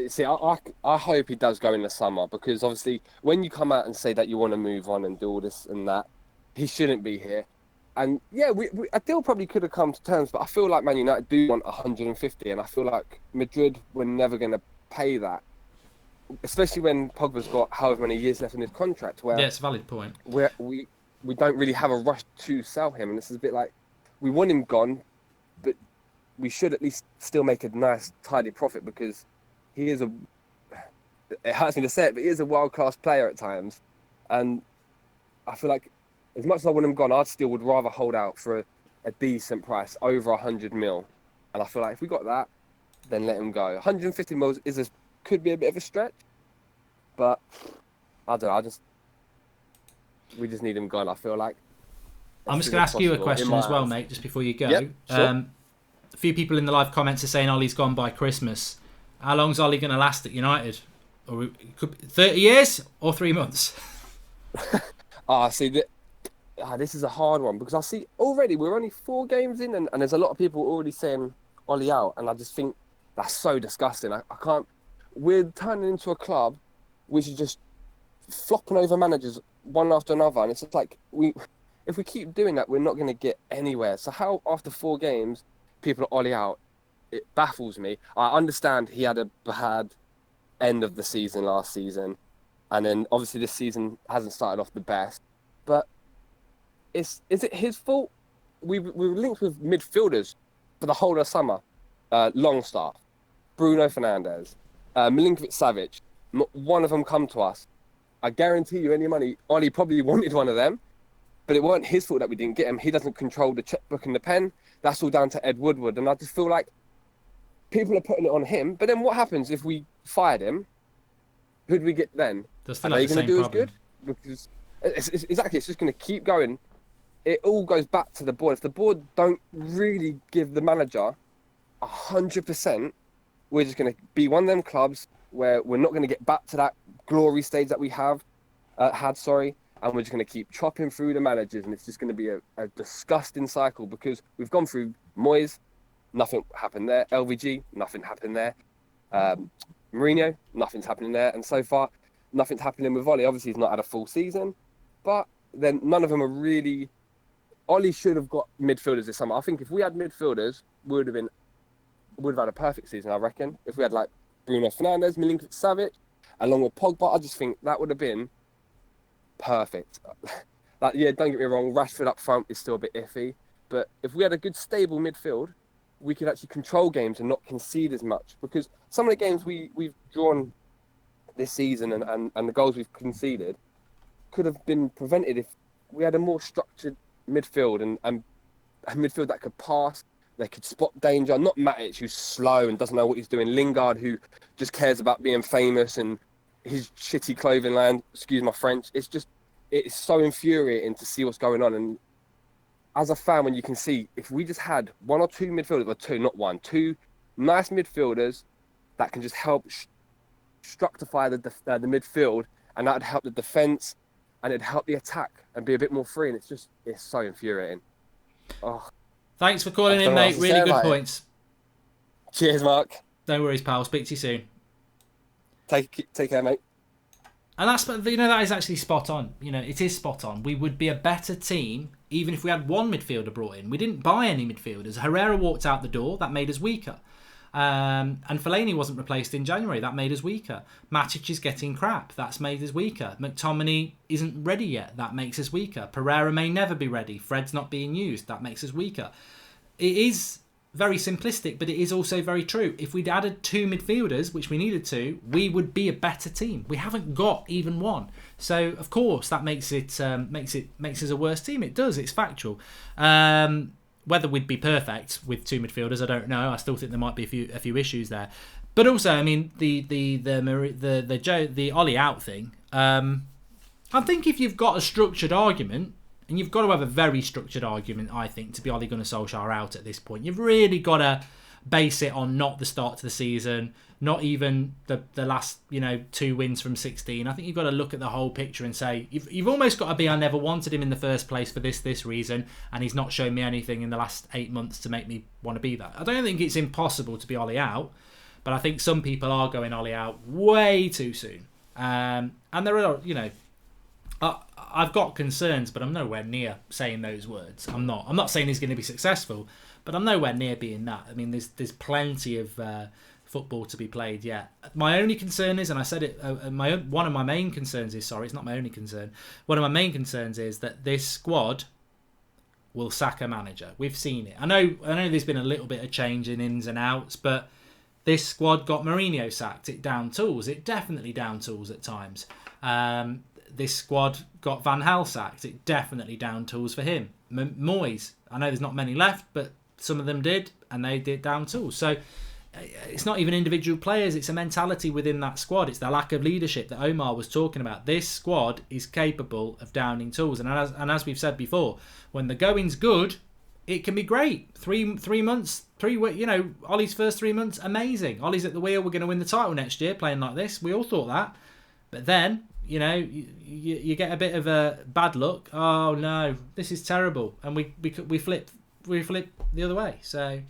See, I hope he does go in the summer, because obviously when you come out and say that you want to move on and do all this and that, he shouldn't be here. And yeah, a deal probably could have come to terms, but I feel like Man United do want 150, and I feel like Madrid were never going to pay that, especially when Pogba's got however many years left in his contract. Where Yeah, it's a valid point. Where we don't really have a rush to sell him, and this is a bit like, we want him gone, but we should at least still make a nice, tidy profit, because he is it hurts me to say it, but he is a world-class player at times. And I feel like, as much as I want him gone, I still would rather hold out for a decent price, over 100 mil. And I feel like if we got that, then let him go. 150 mil could be a bit of a stretch, but I don't know. We just need him gone, I feel like. I'm just going to ask you a question as well, mate, just before you go. Yep, sure. A few people in the live comments are saying Ollie's gone by Christmas. How long's Ollie going to last at United? Or it could be 30 years or 3 months? This is a hard one, because I see already we're only 4 games in, and there's a lot of people already saying Ollie out, and I just think that's so disgusting. I can't. We're turning into a club which is just flopping over managers one after another, and it's just like, if we keep doing that, we're not going to get anywhere. So how, after 4 games, people are Ollie out? It baffles me. I understand he had a bad end of the season last season, and then obviously this season hasn't started off the best, but is it his fault? We were linked with midfielders for the whole of the summer. Longstaff, Bruno Fernandes, Milinkovic-Savic. Not one of them come to us. I guarantee you, any money, Ollie probably wanted one of them, but it weren't his fault that we didn't get him. He doesn't control the checkbook and the pen. That's all down to Ed Woodward. And I just feel like people are putting it on him. But then what happens if we fired him? Who do we get then? Are they going to do as good? Because it's just going to keep going. It all goes back to the board. If the board don't really give the manager 100%, we're just going to be one of them clubs where we're not going to get back to that glory stage that we had, and we're just going to keep chopping through the managers, and it's just going to be a disgusting cycle, because we've gone through Moyes, nothing happened there. LVG, nothing happened there. Mourinho, nothing's happening there, and so far, nothing's happening with Ollie. Obviously, he's not had a full season, but then none of them are really. Ollie should have got midfielders this summer. I think if we had midfielders, we would have had a perfect season, I reckon. If we had like Bruno Fernandes, Milinkovic-Savic, along with Pogba, I just think that would have been perfect. Don't get me wrong, Rashford up front is still a bit iffy, but if we had a good stable midfield, we could actually control games and not concede as much, because some of the games we've drawn this season and the goals we've conceded could have been prevented if we had a more structured midfield and a midfield that could pass, they could spot danger. Not Matic, who's slow and doesn't know what he's doing. Lingard, who just cares about being famous and his shitty clothing line. Excuse my French. It's so infuriating to see what's going on. And as a fan, when you can see, if we just had 1 or 2 midfielders, or 2, not 1, 2 nice midfielders that can just help structify the midfield, and that would help the defence, and it'd help the attack and be a bit more free. And it's so infuriating. Oh. Thanks for calling in, mate. Really good points. Cheers, Mark. No worries, pal. Speak to you soon. Take care, mate. And that is actually spot on. It is spot on. We would be a better team even if we had one midfielder brought in. We didn't buy any midfielders. Herrera walked out the door. That made us weaker. And Fellaini wasn't replaced in January. That made us weaker. Matic is getting crap. That's made us weaker. McTominay isn't ready yet. That makes us weaker. Pereira may never be ready. Fred's not being used. That makes us weaker. It is very simplistic, but it is also very true. If we'd added 2 midfielders, which we needed to, we would be a better team. We haven't got even one, so of course that makes us a worse team. It does. It's factual. Whether we'd be perfect with 2 midfielders, I don't know. I still think there might be a few issues there. But also, I mean, the Ollie out thing. I think if you've got a structured argument. And you've got to have a very structured argument, I think, to be Ole Gunnar Solskjaer out at this point. You've really got to base it on not the start to the season, not even the last 2 wins from 16. I think you've got to look at the whole picture and say, you've almost got to be, I never wanted him in the first place for this reason, and he's not shown me anything in the last 8 months to make me want to be that. I don't think it's impossible to be Ole out, but I think some people are going Ole out way too soon. And there are, I've got concerns, but I'm nowhere near saying those words. I'm not saying he's going to be successful, but I'm nowhere near being that. I mean, there's plenty of football to be played yet. My only concern is, and I said it, one of my main concerns is, sorry, it's not my only concern. One of my main concerns is that this squad will sack a manager. We've seen it. I know there's been a little bit of change in ins and outs, but this squad got Mourinho sacked. It down tools. It definitely down tools at times. This squad got Van Gaal sacked. It definitely down tools for him. Moyes, I know there's not many left, but some of them did, and they did down tools. So it's not even individual players, it's a mentality within that squad. It's the lack of leadership that Omar was talking about. This squad is capable of downing tools. And as we've said before, when the going's good, it can be great. 3 months, Ollie's first 3 months, amazing. Ollie's at the wheel, we're going to win the title next year playing like this. We all thought that. But then, you get a bit of a bad look. Oh no, this is terrible, and we flip the other way. So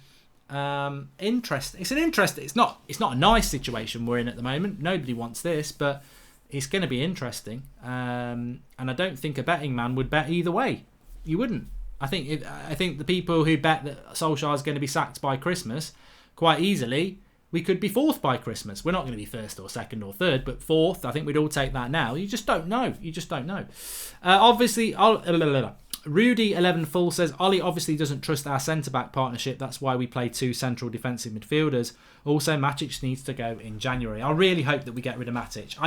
interesting. It's not a nice situation we're in at the moment. Nobody wants this, but it's going to be interesting. And I don't think a betting man would bet either way. You wouldn't. I think the people who bet that Solskjaer is going to be sacked by Christmas, quite easily, we could be 4th by Christmas. We're not going to be 1st or 2nd or 3rd, but 4th, I think we'd all take that now. You just don't know. Obviously, Rudy11 Full says, Ollie obviously doesn't trust our centre-back partnership. That's why we play 2 central defensive midfielders. Also, Matic needs to go in January. I really hope that we get rid of Matic.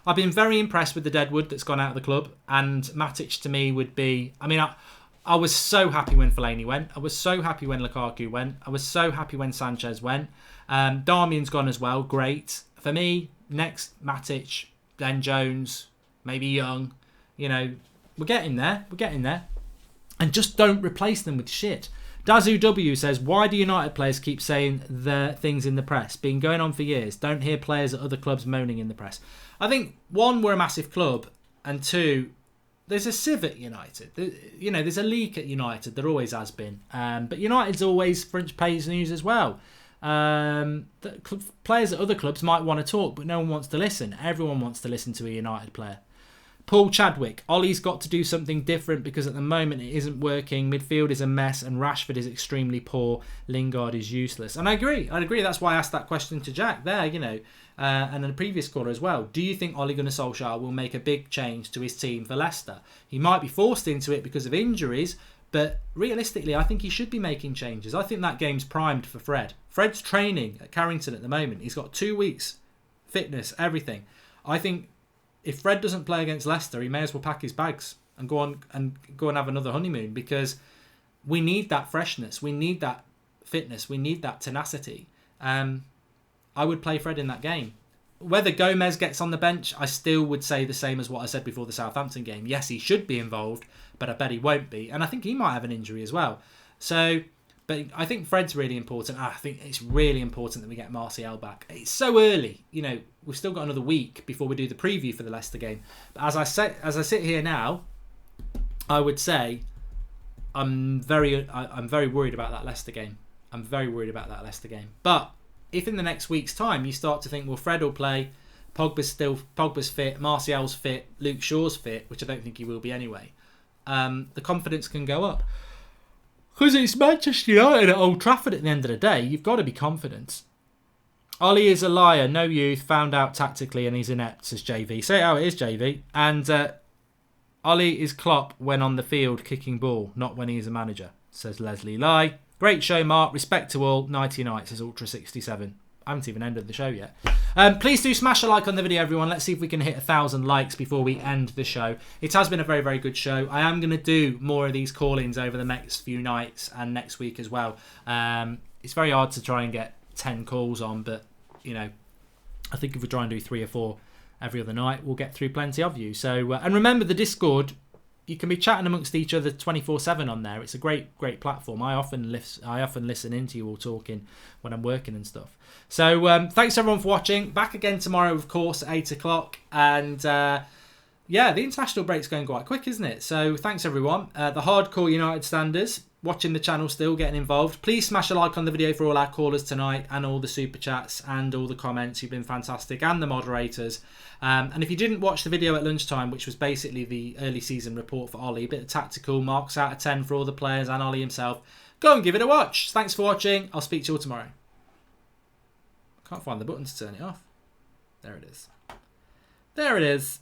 I've been very impressed with the Deadwood that's gone out of the club, and Matic to me would be... I was so happy when Fellaini went. I was so happy when Lukaku went. I was so happy when Sanchez went. Darmian's gone as well. Great. For me, next Matic, then Jones, maybe Young. We're getting there. And just don't replace them with shit. Dazu W says, why do United players keep saying the things in the press? Been going on for years. Don't hear players at other clubs moaning in the press. I think, 1, we're a massive club. And 2... there's a sieve at United. There's a leak at United. There always has been. But United's always front page news as well. Players at other clubs might want to talk, but no one wants to listen. Everyone wants to listen to a United player. Paul Chadwick. Ollie's got to do something different because at the moment it isn't working. Midfield is a mess and Rashford is extremely poor. Lingard is useless. And I agree. That's why I asked that question to Jack there, and in the previous caller as well. Do you think Ole Gunnar Solskjaer will make a big change to his team for Leicester? He might be forced into it because of injuries, but realistically, I think he should be making changes. I think that game's primed for Fred. Fred's training at Carrington at the moment. He's got 2 weeks, fitness, everything. I think if Fred doesn't play against Leicester, he may as well pack his bags and go on and have another honeymoon, because we need that freshness, we need that fitness, we need that tenacity. I would play Fred in that game. Whether Gomez gets on the bench, I still would say the same as what I said before the Southampton game. Yes, he should be involved, but I bet he won't be. And I think he might have an injury as well. But I think Fred's really important. I think it's really important that we get Martial back. It's so early. We've still got another week before we do the preview for the Leicester game. But as I sit here now, I would say I'm very worried about that Leicester game. But if in the next week's time you start to think, well, Fred will play, Pogba's fit, Martial's fit, Luke Shaw's fit, which I don't think he will be anyway, the confidence can go up. Because it's Manchester United at Old Trafford at the end of the day. You've got to be confident. Ollie is a liar, no youth, found out tactically and he's inept, says JV. Say it how it is, JV. And Ollie is Klopp when on the field kicking ball, not when he is a manager, says Leslie Lai. Great show, Mark. Respect to all. Nighty night, says Ultra67. I haven't even ended the show yet. Please do smash a like on the video, everyone. Let's see if we can hit 1,000 likes before we end the show. It has been a very, very good show. I am going to do more of these call-ins over the next few nights and next week as well. It's very hard to try and get 10 calls on, but, you know, I think if we try and do 3 or 4 every other night, we'll get through plenty of you. So, and remember the Discord. You can be chatting amongst each other 24/7 on there. It's a great platform. I often listen into you all talking when I'm working and stuff. So thanks everyone for watching. Back again tomorrow, of course, at 8 o'clock. And yeah, the international break's going quite quick, isn't it? So thanks everyone. The hardcore United standers watching the channel still, getting involved. Please smash a like on the video for all our callers tonight and all the super chats and all the comments. You've been fantastic, and the moderators. And if you didn't watch the video at lunchtime, which was basically the early season report for Ollie, a bit of tactical, marks out of 10 for all the players and Ollie himself, go and give it a watch. Thanks for watching. I'll speak to you all tomorrow. Can't find the button to turn it off. There it is. There it is.